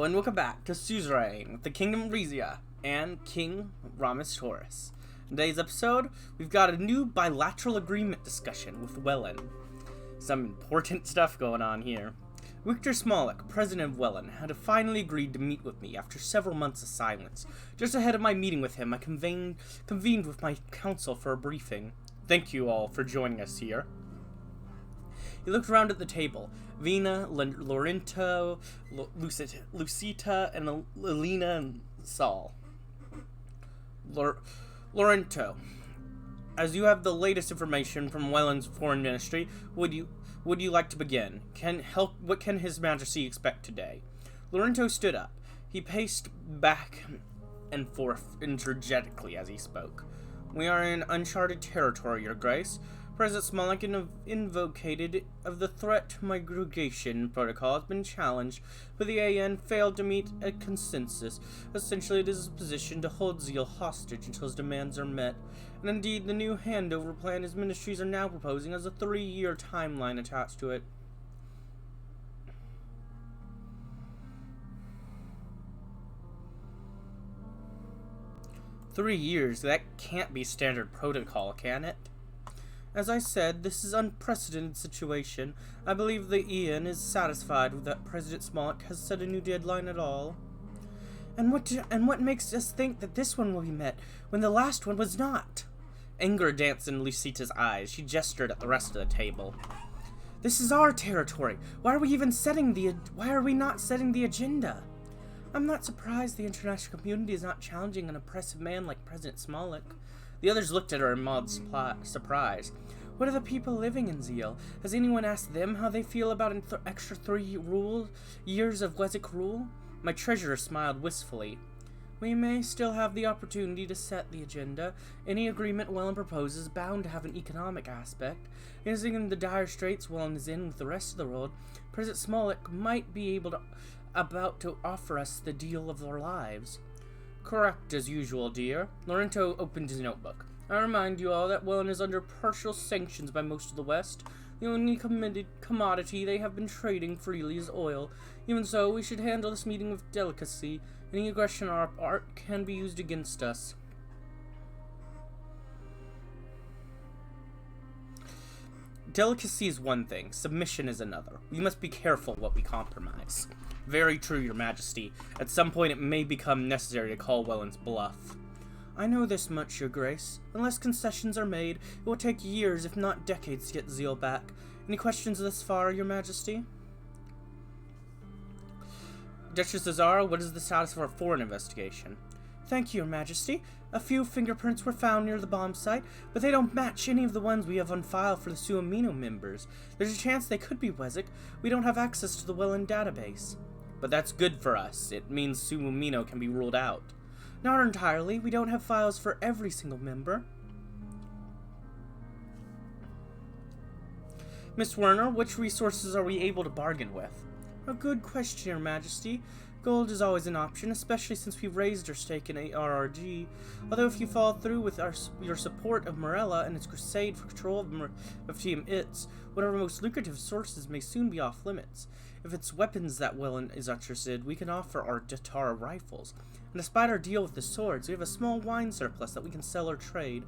Hello and welcome back to Suzerain with the Kingdom of Rizia and King Ramis Taurus. In today's episode, we've got a new bilateral agreement discussion with Wellen. Some important stuff going on here. Victor Smolak, president of Wellen, had finally agreed to meet with me after several months of silence. Just ahead of my meeting with him, I convened with my council for a briefing. Thank you all for joining us here. He looked around at the table. Vina, Lorinto, Lucita, and Elena and Saul. Lorinto, as you have the latest information from Wellen's foreign ministry, would you like to begin? What can His Majesty expect today? Lorinto stood up. He paced back and forth energetically as he spoke. We are in uncharted territory, Your Grace. President Smolak invocated of the threat migration protocol has been challenged, but the AN failed to meet a consensus. Essentially, it is a position to hold Zeal hostage until his demands are met. And indeed, the new handover plan his ministries are now proposing has a 3-year timeline attached to it. "3 years? That can't be standard protocol, can it?" As I said, this is an unprecedented situation. I believe the Ian is satisfied that President Smolak has set a new deadline at all. And what makes us think that this one will be met when the last one was not? Anger danced in Lucita's eyes. She gestured at the rest of the table. This is our territory. Why are we not setting the agenda? I'm not surprised the international community is not challenging an oppressive man like President Smolak. The others looked at her in mild surprise. What are the people living in Zeal? Has anyone asked them how they feel about an extra 3 years of Wessex rule? My treasurer smiled wistfully. We may still have the opportunity to set the agenda. Any agreement Wellen proposes is bound to have an economic aspect. In the dire straits Wellen is in with the rest of the world, President Smolak might be about to offer us the deal of our lives. Correct as usual, dear. Lorinto opened his notebook. I remind you all that Wellen is under partial sanctions by most of the West. The only commodity they have been trading freely is oil. Even so, we should handle this meeting with delicacy. Any aggression on our part can be used against us. Delicacy is one thing, submission is another. We must be careful what we compromise. Very true, Your Majesty. At some point it may become necessary to call Wellen's bluff. I know this much, Your Grace. Unless concessions are made, it will take years, if not decades, to get Zeal back. Any questions thus far, Your Majesty? Duchess Azara, what is the status of our foreign investigation? Thank you, Your Majesty. A few fingerprints were found near the bomb site, but they don't match any of the ones we have on file for the Suomino members. There's a chance they could be Wessex. We don't have access to the Wellen database. But that's good for us. It means Suomino can be ruled out. Not entirely. We don't have files for every single member. Miss Werner, which resources are we able to bargain with? A good question, Your Majesty. Gold is always an option, especially since we've raised our stake in ARRG. Although if you follow through with your support of Morella and its crusade for control of Team ITS, one of our most lucrative sources may soon be off limits. If it's weapons that Wellen is interested, we can offer our Datara rifles. And despite our deal with the swords, we have a small wine surplus that we can sell or trade.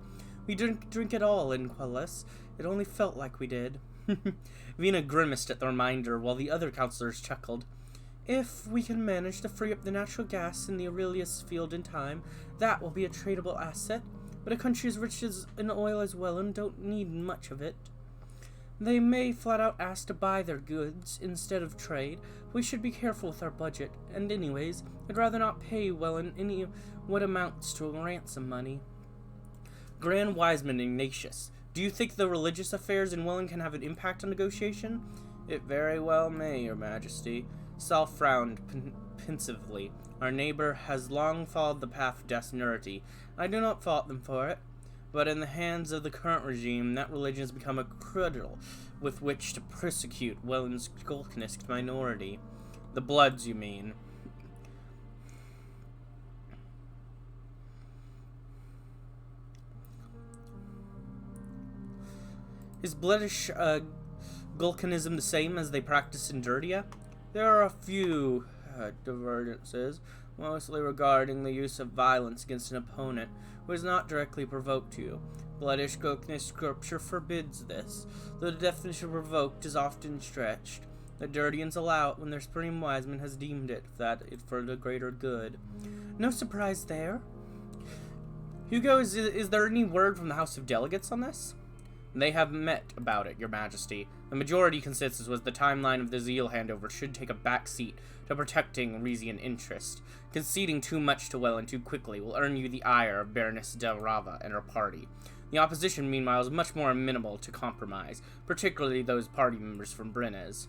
We didn't drink it all in Quellis. It only felt like we did. Vina grimaced at the reminder, while the other counselors chuckled. If we can manage to free up the natural gas in the Aurelius field in time, that will be a tradable asset. But a country as rich in oil as Wellen don't need much of it. They may flat out ask to buy their goods instead of trade. We should be careful with our budget. And anyways, I'd rather not pay Wellen what amounts to ransom money. Grand Wiseman Ignatius, do you think the religious affairs in Wellen can have an impact on negotiation? It very well may, Your Majesty. Saul frowned pensively. Our neighbor has long followed the path of desinurity. I do not fault them for it. But in the hands of the current regime, that religion has become a cudgel with which to persecute Wellen's Golkanist minority. The Bloods, you mean. Is Bloodish Golkanism the same as they practice in Dirtia? There are a few divergences, mostly regarding the use of violence against an opponent who has not directly provoked you. Bloodish Goknish scripture forbids this, though the definition of provoked is often stretched. The Dirtians allow it when their supreme wiseman has deemed it for the greater good. No surprise there. Hugo, is there any word from the House of Delegates on this? They have met about it, Your Majesty. The majority consensus was the timeline of the Zeal handover should take a back seat to protecting Rizian interest. Conceding too much to Wellen too quickly will earn you the ire of Baroness Del Rava and her party. The opposition, meanwhile, is much more amenable to compromise, particularly those party members from Brennez.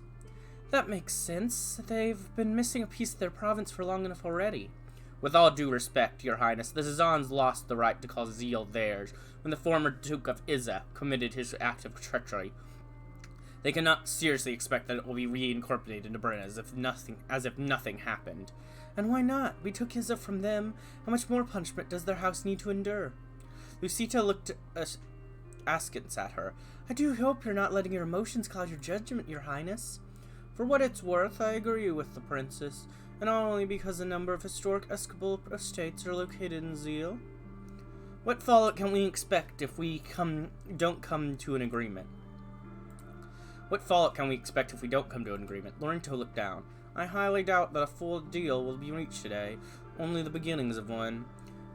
That makes sense. They've been missing a piece of their province for long enough already. With all due respect, Your Highness, the Zazans lost the right to call Zeal theirs when the former Duke of Iza committed his act of treachery. They cannot seriously expect that it will be reincorporated into Brennez as if nothing happened. And why not? We took Iza from them. How much more punishment does their house need to endure? Lucita looked askance at her. I do hope you're not letting your emotions cloud your judgment, Your Highness. For what it's worth, I agree with the princess, and not only because a number of historic episcopal estates are located in Zeal. What fallout can we expect if we don't come to an agreement? What fallout can we expect if we don't come to an agreement? Lorenzo looked down. I highly doubt that a full deal will be reached today, only the beginnings of one.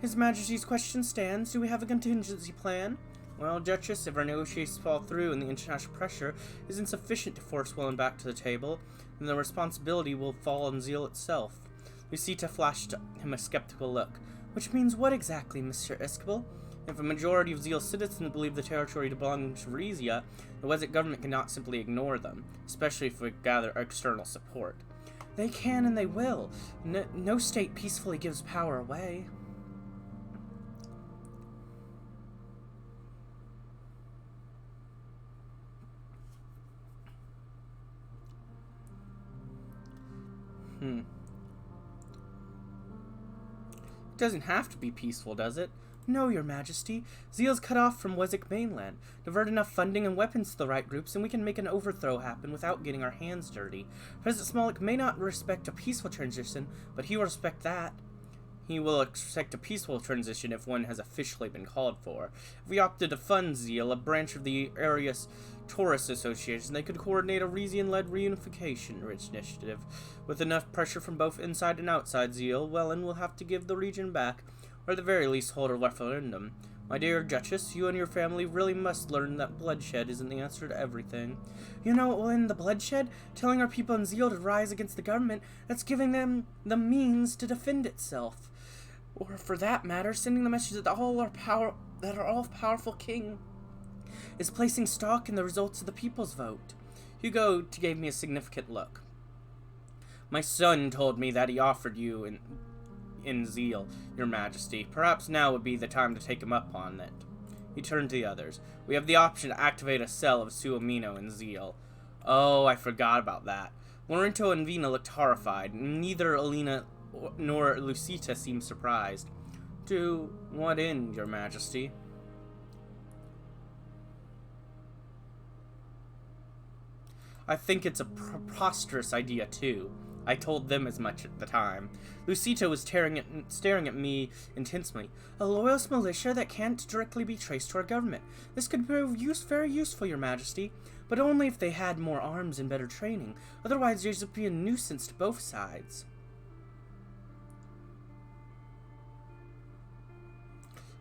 His Majesty's question stands. Do we have a contingency plan? Well, Duchess, if our negotiations fall through and the international pressure is insufficient to force Wellen back to the table, then the responsibility will fall on Zeal itself. Lucita flashed him a skeptical look. Which means what exactly, Mr. Escabel? If a majority of Zeal citizens believe the territory belongs to Rizia, the Wessex government cannot simply ignore them, especially if we gather external support. They can and they will. No state peacefully gives power away. It doesn't have to be peaceful, does it? No, Your Majesty. Zeal's cut off from Wessex mainland. Divert enough funding and weapons to the right groups, and we can make an overthrow happen without getting our hands dirty. President Smolak may not respect a peaceful transition, but he will respect that. He will expect a peaceful transition if one has officially been called for. If we opted to fund Zeal, a branch of the area's tourist association, they could coordinate a Rizian-led reunification initiative. With enough pressure from both inside and outside Zeal, Wellen will have to give the region back, or at the very least hold a referendum. My dear Duchess, you and your family really must learn that bloodshed isn't the answer to everything. You know what will end the bloodshed? Telling our people in Zeal to rise against the government that's giving them the means to defend itself. Or, for that matter, sending the message that our all-powerful king is placing stock in the results of the people's vote. Hugo gave me a significant look. My son told me that he offered you in Zeal, Your Majesty. Perhaps now would be the time to take him up on it. He turned to the others. We have the option to activate a cell of Suamino in Zeal. Oh, I forgot about that. Lorenzo and Vina looked horrified. Neither Alina nor Lucita seemed surprised. To what end, Your Majesty? I think it's a preposterous idea, too. I told them as much at the time. Lucita was staring at me intensely. A loyalist militia that can't directly be traced to our government. This could prove very useful, Your Majesty, but only if they had more arms and better training. Otherwise, there's be a nuisance to both sides.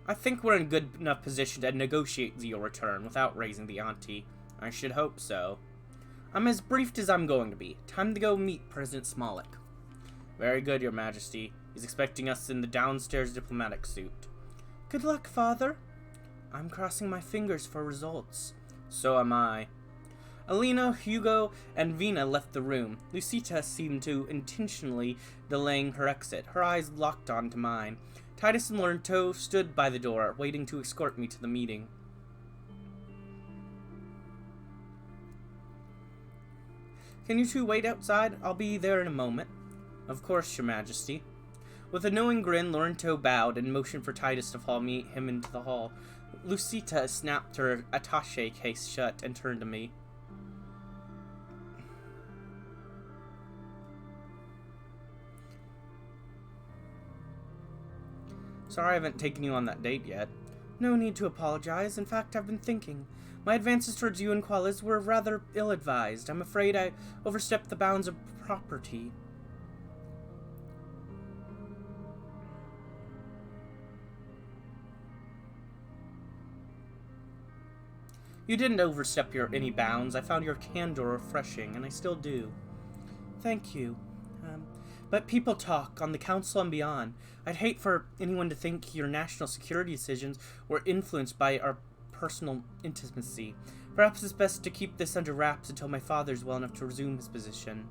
I think we're in good enough position to negotiate Zeal return without raising the ante. I should hope so. I'm as briefed as I'm going to be. Time to go meet President Smolak. Very good, Your Majesty. He's expecting us in the downstairs diplomatic suite. Good luck, Father. I'm crossing my fingers for results. So am I. Alina, Hugo, and Vina left the room. Lucita seemed to intentionally delaying her exit, her eyes locked onto mine. Titus and Lorenzo stood by the door, waiting to escort me to the meeting. Can you two wait outside? I'll be there in a moment. Of course, Your Majesty. With a knowing grin, Lorenzo bowed and motioned for Titus to follow him into the hall. Lucita snapped her attaché case shut and turned to me. Sorry I haven't taken you on that date yet. No need to apologize. In fact, I've been thinking. My advances towards you and Qualis were rather ill-advised. I'm afraid I overstepped the bounds of propriety. You didn't overstep any bounds. I found your candor refreshing, and I still do. Thank you. But people talk on the council and beyond. I'd hate for anyone to think your national security decisions were influenced by our personal intimacy. Perhaps it's best to keep this under wraps until my father's well enough to resume his position.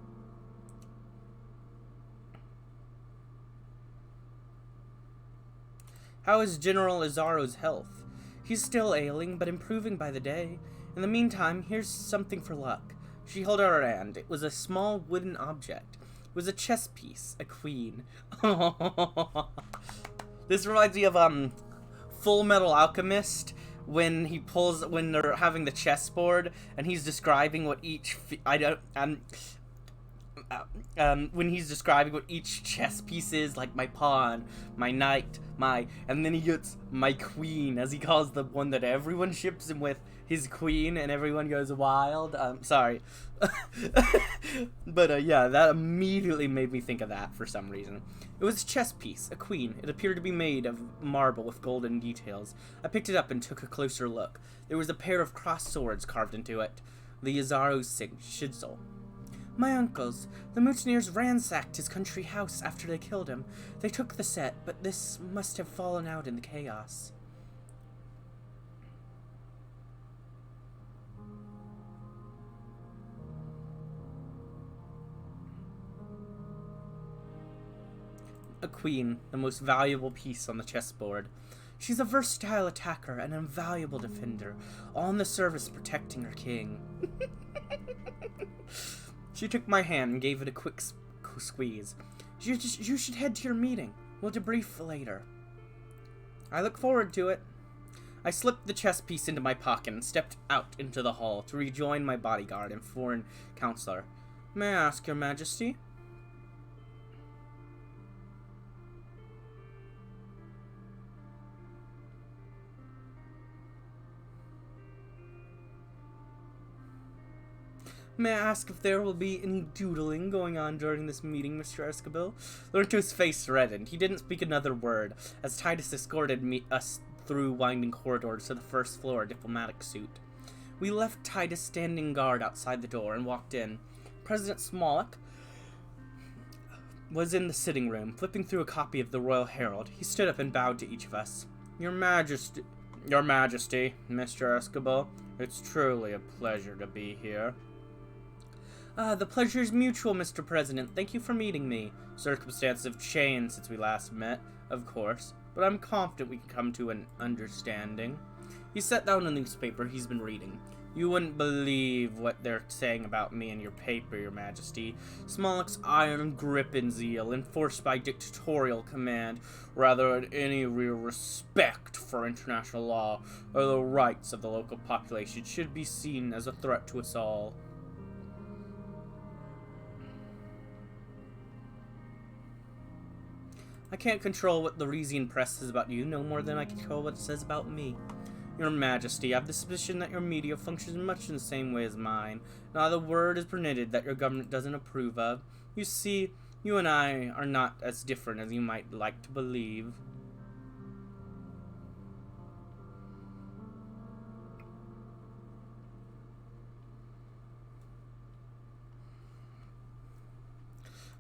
How is General Izzaro's health? He's still ailing, but improving by the day. In the meantime, here's something for luck. She held out her hand. It was a small wooden object. It was a chess piece, a queen. This reminds me of Full Metal Alchemist when they're having the chessboard and he's describing what each when he's describing what each chess piece is, like my pawn, my knight, and then he gets my queen, as he calls the one that everyone ships him with, his queen, and everyone goes wild. Sorry. But yeah, that immediately made me think of that for some reason. It was a chess piece, a queen. It appeared to be made of marble with golden details. I picked it up and took a closer look. There was a pair of crossed swords carved into it. The Izzaro's sigil. My uncles. The mutineers ransacked his country house after they killed him. They took the set, but this must have fallen out in the chaos. A queen, the most valuable piece on the chessboard. She's a versatile attacker and an invaluable defender, all in the service protecting her king. She took my hand and gave it a quick squeeze. You should head to your meeting. We'll debrief later. I look forward to it. I slipped the chess piece into my pocket and stepped out into the hall to rejoin my bodyguard and foreign counselor. May I ask, Your Majesty? May I ask if there will be any doodling going on during this meeting, Mr. Escobil? Lorto's face reddened. He didn't speak another word, as Titus escorted us through winding corridors to the first floor diplomatic suite. We left Titus standing guard outside the door and walked in. President Smolak was in the sitting room, flipping through a copy of the Royal Herald. He stood up and bowed to each of us. Your Majesty, Mr. Escobil, it's truly a pleasure to be here. The pleasure is mutual, Mr. President. Thank you for meeting me. Circumstances have changed since we last met, of course, but I'm confident we can come to an understanding. He set down a newspaper he's been reading. You wouldn't believe what they're saying about me in your paper, Your Majesty. Smolak's iron grip and zeal, enforced by dictatorial command, rather than any real respect for international law or the rights of the local population, should be seen as a threat to us all. I can't control what the Rizian press says about you, no more than I can control what it says about me. Your Majesty, I have the suspicion that your media functions much in the same way as mine. Not a word is permitted that your government doesn't approve of. You see, you and I are not as different as you might like to believe.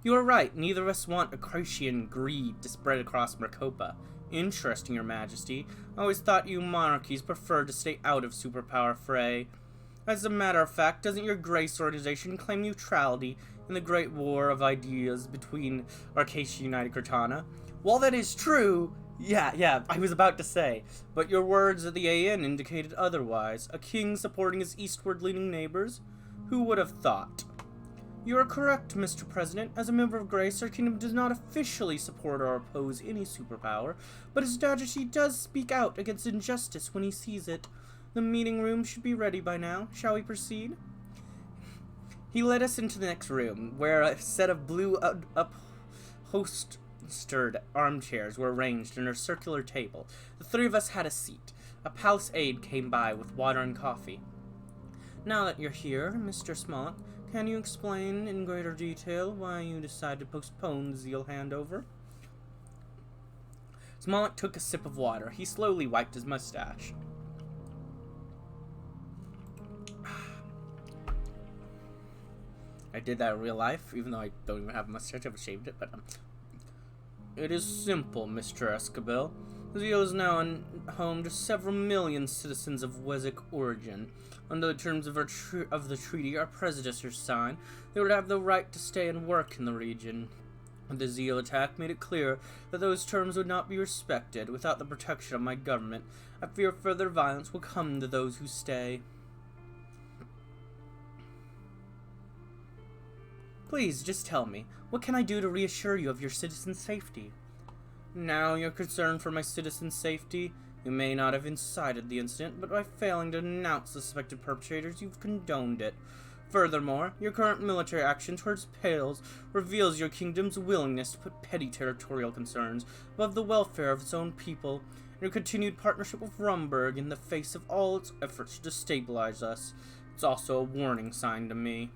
You are right, neither of us want Acratian greed to spread across Mercopa. Interesting, Your Majesty. I always thought you monarchies preferred to stay out of superpower fray. As a matter of fact, doesn't your Grace organization claim neutrality in the great war of ideas between Arcacia United Cortana? While that is true, yeah, I was about to say, but your words at the AN indicated otherwise. A king supporting his eastward-leaning neighbors? Who would have thought? You are correct, Mr. President. As a member of Grace, our kingdom does not officially support or oppose any superpower, but His Majesty does speak out against injustice when he sees it. The meeting room should be ready by now. Shall we proceed? He led us into the next room, where a set of blue stirred armchairs were arranged in a circular table. The three of us had a seat. A palace aide came by with water and coffee. Now that you're here, Mr. Smolak, can you explain in greater detail why you decided to postpone the Zeal handover? Smolak took a sip of water. He slowly wiped his mustache. I did that in real life, even though I don't even have a mustache. I've shaved it, but it is simple, Mr. Escobar. Zeal is now home to several million citizens of Wesek origin. Under the terms of the treaty our predecessors signed, they would have the right to stay and work in the region. The Zeal attack made it clear that those terms would not be respected. Without the protection of my government, I fear further violence will come to those who stay. Please, just tell me, what can I do to reassure you of your citizens' safety? Now you're concerned for my citizens' safety. You may not have incited the incident, but by failing to denounce the suspected perpetrators, you've condoned it. Furthermore, your current military action towards Pales reveals your kingdom's willingness to put petty territorial concerns above the welfare of its own people, and your continued partnership with Rumburg in the face of all its efforts to destabilize us. It's also a warning sign to me.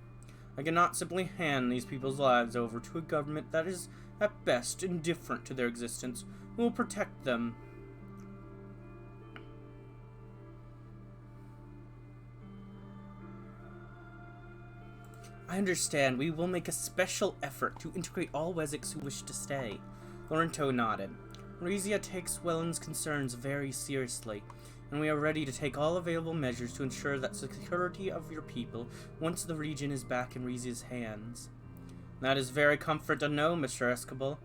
I cannot simply hand these people's lives over to a government that is, at best, indifferent to their existence. We will protect them. I understand. We will make a special effort to integrate all Weseks who wish to stay. Lorenzo nodded. Rizia takes Welland's concerns very seriously, and we are ready to take all available measures to ensure that security of your people once the region is back in Rizia's hands. That is very comfort to know, Mr. Escobar.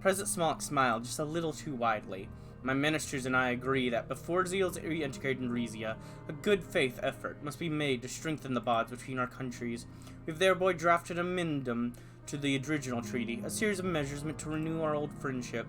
President Smolak smiled just a little too widely. My ministers and I agree that before Zeal is reintegrated in Rizia, a good faith effort must be made to strengthen the bonds between our countries. We've thereby drafted an addendum to the original treaty, a series of measures meant to renew our old friendship.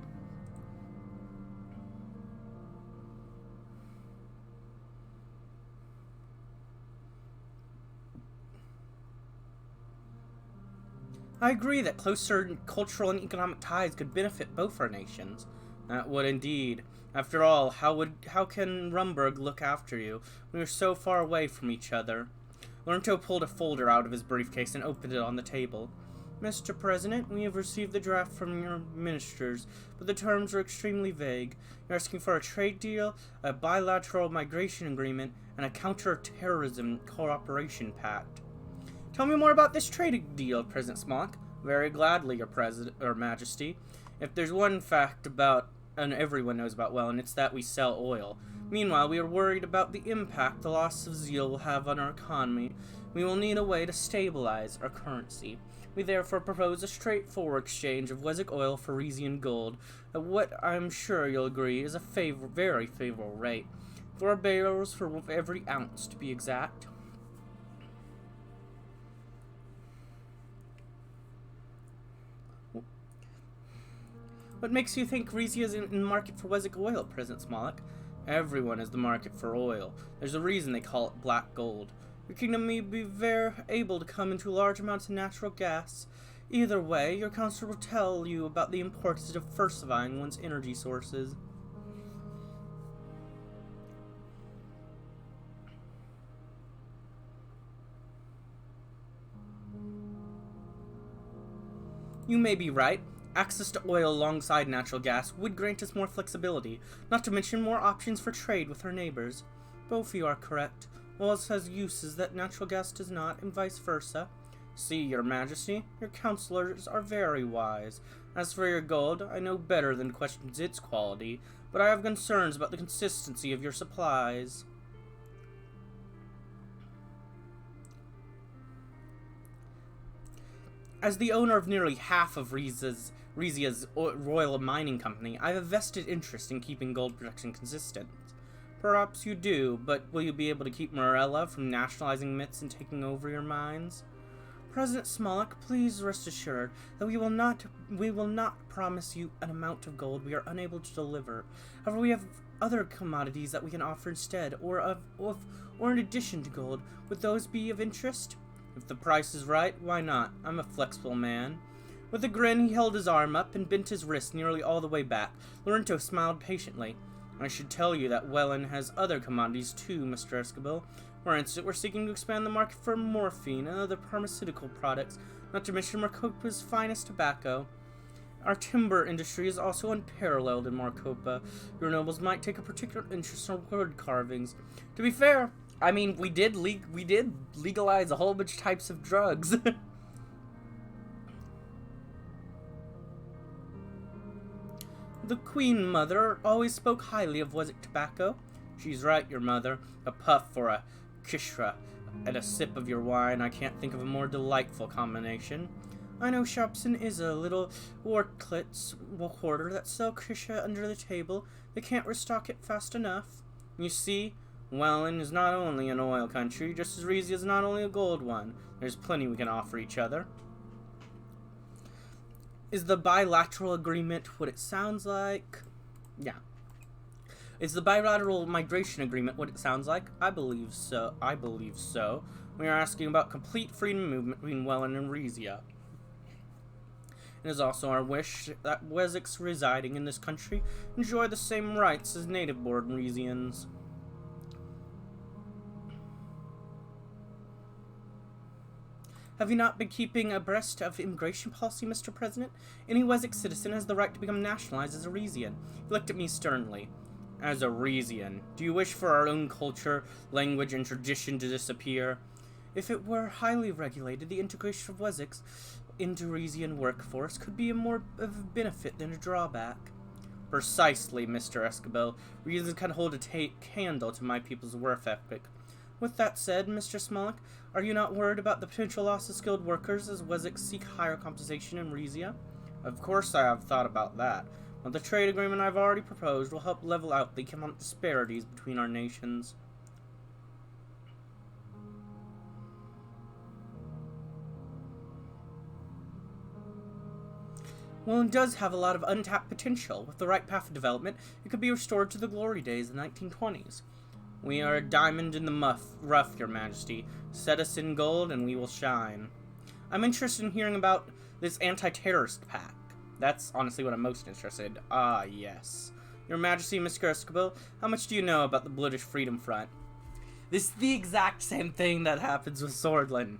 I agree that closer cultural and economic ties could benefit both our nations. That would indeed. After all, how can Rumburg look after you when you're so far away from each other? Lorenzo pulled a folder out of his briefcase and opened it on the table. Mr. President, we have received the draft from your ministers, but the terms are extremely vague. You're asking for a trade deal, a bilateral migration agreement, and a counter-terrorism cooperation pact. Tell me more about this trade deal, President Smolak. Very gladly, Your Majesty. If there's one fact about, and everyone knows about Welland, it's that we sell oil. Meanwhile, we are worried about the impact the loss of Zeal will have on our economy. We will need a way to stabilize our currency. We therefore propose a straightforward exchange of Wesek oil for Rizian gold, at what I'm sure you'll agree is a very favorable rate. 4 barrels for every ounce, to be exact. What makes you think Rizia is in the market for Wesek oil, President Smolak? Everyone is the market for oil. There's a reason they call it black gold. Your kingdom may be very able to come into large amounts of natural gas. Either way, your counselor will tell you about the importance of diversifying one's energy sources. You may be right. Access to oil alongside natural gas would grant us more flexibility, not to mention more options for trade with our neighbors. Both of you are correct. Oil has uses that natural gas does not, and vice versa. See, Your Majesty, your counselors are very wise. As for your gold, I know better than to question its quality, but I have concerns about the consistency of your supplies. As the owner of nearly half of Rizia's royal mining company, I have a vested interest in keeping gold production consistent. Perhaps you do, but will you be able to keep Morella from nationalizing myths and taking over your mines? President Smolak, please rest assured that we will not promise you an amount of gold we are unable to deliver. However, we have other commodities that we can offer instead, or in addition to gold. Would those be of interest? If the price is right, why not? I'm a flexible man. With a grin, he held his arm up and bent his wrist nearly all the way back. Lorenzo smiled patiently. I should tell you that Wellen has other commodities too, Mr. Escobar. For instance, we're seeking to expand the market for morphine and other pharmaceutical products, not to mention Maricopa's finest tobacco. Our timber industry is also unparalleled in Maricopa. Your nobles might take a particular interest in wood carvings. To be fair, I mean, we did legalize a whole bunch of types of drugs. The Queen Mother always spoke highly of Wessex tobacco. She's right, your mother. A puff or a kishra and a sip of your wine. I can't think of a more delightful combination. I know shops in Izza, little Warklets quarter that sell kishra under the table. They can't restock it fast enough. You see, Wellen is not only an oil country, just as Rizia is not only a gold one. There's plenty we can offer each other. Is the bilateral agreement what it sounds like? Yeah. Is the bilateral migration agreement what it sounds like? I believe so. We are asking about complete freedom of movement between Wellen and Rizia. It is also our wish that Wessex residing in this country enjoy the same rights as native-born Rizians. Have you not been keeping abreast of immigration policy, Mr. President? Any Wessex citizen has the right to become nationalized as a Rizian. He looked at me sternly. As a Rizian, do you wish for our own culture, language, and tradition to disappear? If it were highly regulated, the integration of Wessex into Rizian workforce could be more of a benefit than a drawback. Precisely, Mr. Escobar. Rizians can hold a candle to my people's work ethic. With that said, Mr. Smolak, are you not worried about the potential loss of skilled workers as Wessex seek higher compensation in Rizia? Of course I have thought about that, but the trade agreement I've already proposed will help level out the economic disparities between our nations. Well, it does have a lot of untapped potential. With the right path of development, it could be restored to the glory days of the 1920s. We are a diamond in the rough, Your Majesty. Set us in gold and we will shine. I'm interested in hearing about this anti-terrorist pact. That's honestly what I'm most interested in. Ah, yes. Your Majesty, Mr. Escobar, how much do you know about the British Freedom Front? This is the exact same thing that happens with Swordland.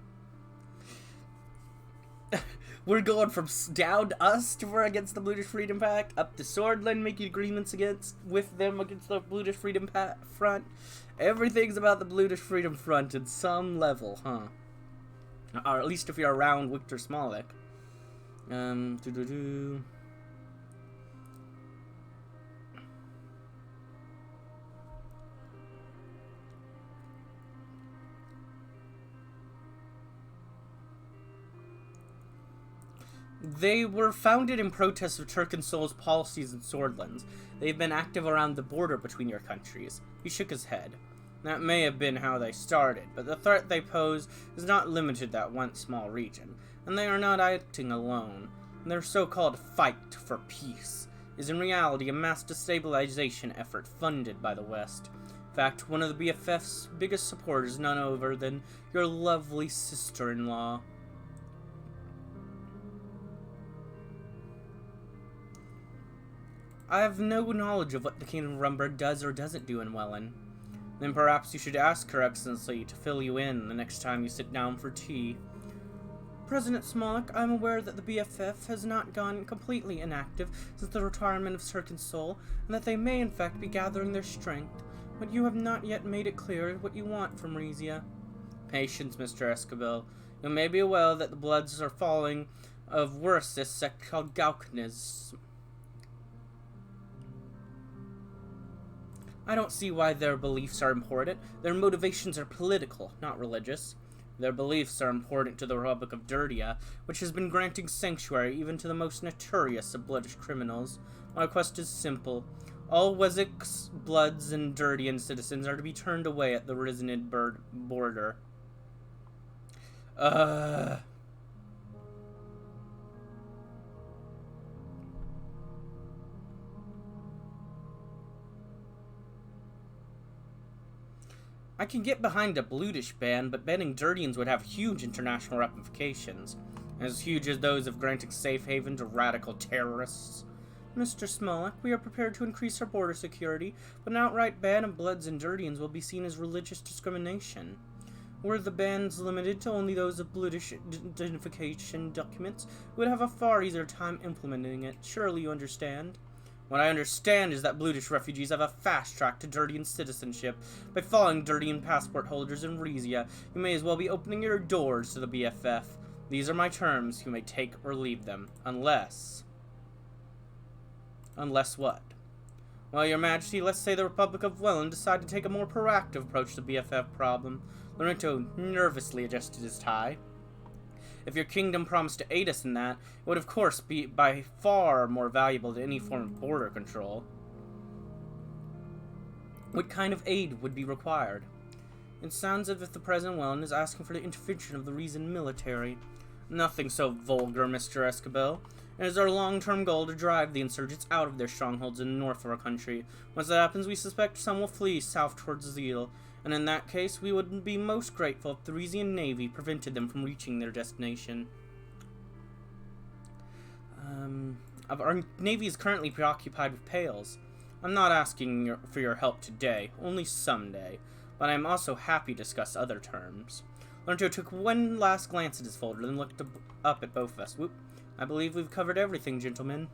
We're going from down to us to we're against the British Freedom Pact, up to Swordland making agreements with them against the British Freedom Front. Everything's about the British Freedom Front at some level, huh? Or at least if you're around Victor Smolak. They were founded in protest of Turkensol's policies in Swordlands. They've been active around the border between your countries. He shook his head. That may have been how they started, but the threat they pose is not limited to that one small region, and they are not acting alone. Their so-called fight for peace is in reality a mass destabilization effort funded by the West. In fact, one of the BFF's biggest supporters is none other than your lovely sister-in-law. I have no knowledge of what the King of Rumberg does or doesn't do in Wellen. Then perhaps you should ask Her Excellency to fill you in the next time you sit down for tea. President Smolak, I'm aware that the BFF has not gone completely inactive since the retirement of Turkensol, and that they may in fact be gathering their strength, but you have not yet made it clear what you want from Rizia. Patience, Mr. Escobar. You may be aware that the bloods are falling of worse sect called Gauknes. I don't see why their beliefs are important. Their motivations are political, not religious. Their beliefs are important to the Republic of Dirdia, which has been granting sanctuary even to the most notorious of British criminals. My request is simple. All Wessex bloods and Dirdian citizens are to be turned away at the Riznid border. I can get behind a Blutish ban, but banning Dirdians would have huge international ramifications. as huge as those of granting safe haven to radical terrorists. Mr. Smolak, we are prepared to increase our border security, but an outright ban of Bloods and Dirtians will be seen as religious discrimination. Were the bans limited to only those of Bloodish identification documents, we would have a far easier time implementing it. Surely you understand? What I understand is that Bloodish refugees have a fast track to Dirtian citizenship. By following Dirtian passport holders in Rizia, you may as well be opening your doors to the BFF. These are my terms. You may take or leave them. Unless what? Well, Your Majesty, let's say the Republic of Welland decide to take a more proactive approach to the BFF problem. Lorenzo nervously adjusted his tie. If your kingdom promised to aid us in that, it would of course be by far more valuable than any form of border control. What kind of aid would be required? It sounds as if the President Welland is asking for the intervention of the Rizian military. Nothing so vulgar, Mr. Escobar. It is our long-term goal to drive the insurgents out of their strongholds in the north of our country. Once that happens, we suspect some will flee south towards Zeal, and in that case, we would be most grateful if the Rizian Navy prevented them from reaching their destination. Our Navy is currently preoccupied with Pales. I'm not asking for your help today, only someday, but I am also happy to discuss other terms. Lorenzo took one last glance at his folder, then looked up at both of us. Whoop. I believe we've covered everything, gentlemen.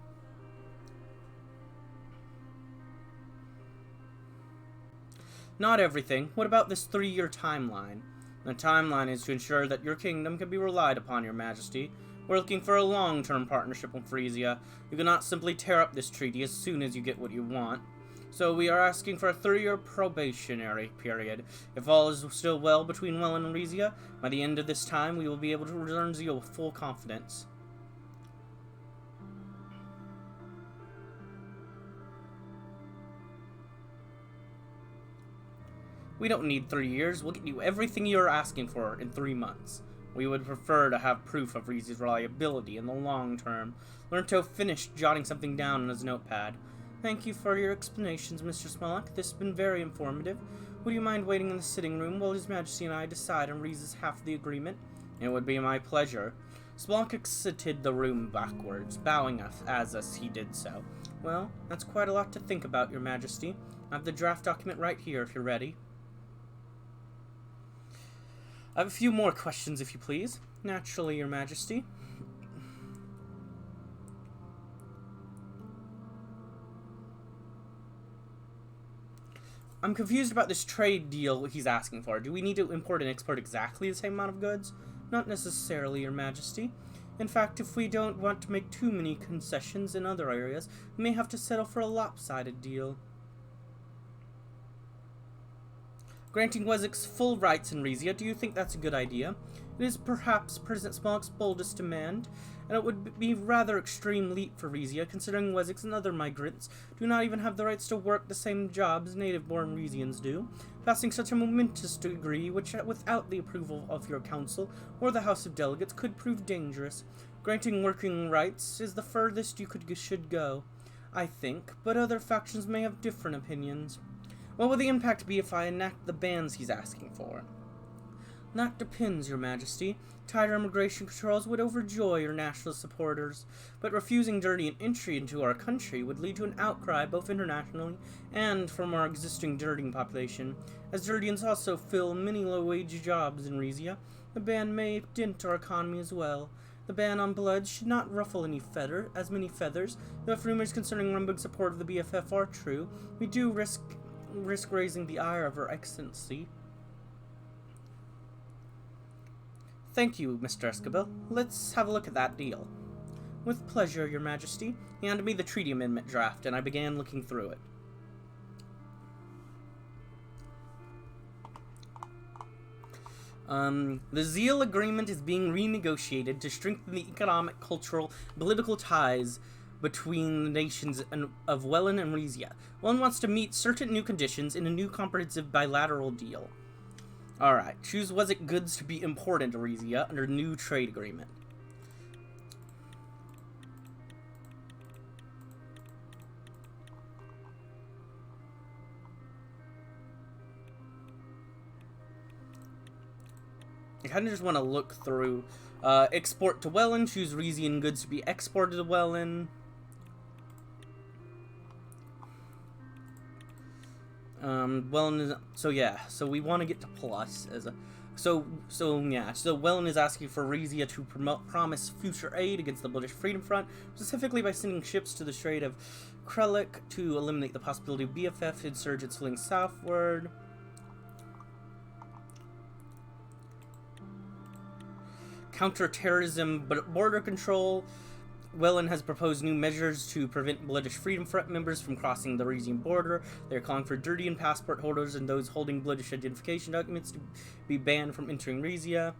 Not everything. What about this 3-year timeline? The timeline is to ensure that your kingdom can be relied upon, Your Majesty. We're looking for a long-term partnership with Rizia. You cannot simply tear up this treaty as soon as you get what you want. So we are asking for a 3-year probationary period. If all is still well between Welland and Rizia, by the end of this time, we will be able to return Zeal with full confidence. We don't need 3 years. We'll get you everything you're asking for in 3 months. We would prefer to have proof of Rizia's reliability in the long term. Lorenzo finished jotting something down on his notepad. Thank you for your explanations, Mr. Smolak. This has been very informative. Would you mind waiting in the sitting room while His Majesty and I decide on Rizia's half of the agreement? It would be my pleasure. Smolak exited the room backwards, bowing as he did so. Well, that's quite a lot to think about, Your Majesty. I have the draft document right here if you're ready. I have a few more questions, if you please. Naturally, Your Majesty. I'm confused about this trade deal he's asking for. Do we need to import and export exactly the same amount of goods? Not necessarily, Your Majesty. In fact, if we don't want to make too many concessions in other areas, we may have to settle for a lopsided deal. Granting Wessex full rights in Rizia, do you think that's a good idea? It is perhaps President Smolak's boldest demand, and it would be rather extreme leap for Rizia, considering Wessex and other migrants do not even have the rights to work the same jobs native-born Rizians do. Passing such a momentous decree, which without the approval of your council or the House of Delegates could prove dangerous. Granting working rights is the furthest you should go, I think, but other factions may have different opinions. What will the impact be if I enact the bans he's asking for? That depends, Your Majesty. Tighter immigration controls would overjoy your national supporters, but refusing Dirtian entry into our country would lead to an outcry both internationally and from our existing Dirtian population. As Dirtians also fill many low-wage jobs in Rizia, the ban may dent our economy as well. The ban on blood should not ruffle many feathers, though if rumors concerning Rumbug's support of the BFF are true, we do risk raising the ire of Her Excellency. Thank you, Mr. Escobar. Let's have a look at that deal. With pleasure, Your Majesty. He handed me the treaty amendment draft, and I began looking through it. The Zeal Agreement is being renegotiated to strengthen the economic, cultural, political ties between the nations of Welland and Rizia. Welland wants to meet certain new conditions in a new comprehensive bilateral deal. Alright, choose Wessex goods to be imported to Rizia under new trade agreement. kind of just want to look through. Export to Wellin. Choose Rizian goods to be exported to Wellin. Wellin is... So, yeah. So, we want to get to plus as a... So Wellin is asking for Rizia to promise future aid against the British Freedom Front, specifically by sending ships to the Strait of Krelik to eliminate the possibility of BFF insurgents fleeing southward. Counter-terrorism but border control. Wellin has proposed new measures to prevent British Freedom Front members from crossing the Rizian border. They are calling for Durdian passport holders and those holding British identification documents to be banned from entering Rizia.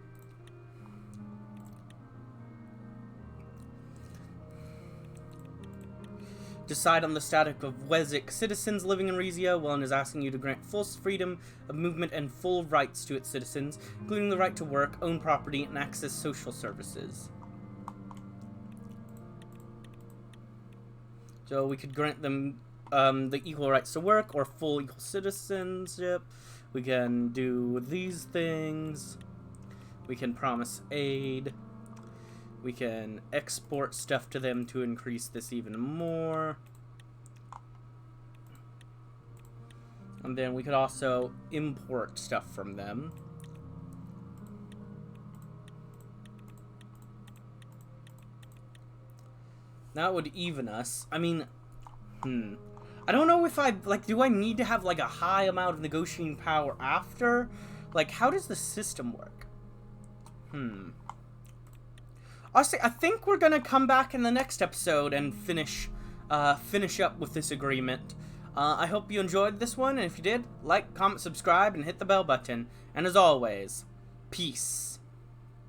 Decide on the status of Wezek citizens living in Rizia. Wellin is asking you to grant full freedom of movement and full rights to its citizens, including the right to work, own property, and access social services. So we could grant them the equal rights to work or full equal citizenship. We can do these things. We can promise aid. We can export stuff to them to increase this even more. And then we could also import stuff from them. That would even us. I mean, I don't know if do I need to have, like, a high amount of negotiating power after? Like, how does the system work? Honestly, I think we're gonna come back in the next episode and finish up with this agreement. I hope you enjoyed this one, and if you did, like, comment, subscribe, and hit the bell button. And as always, peace.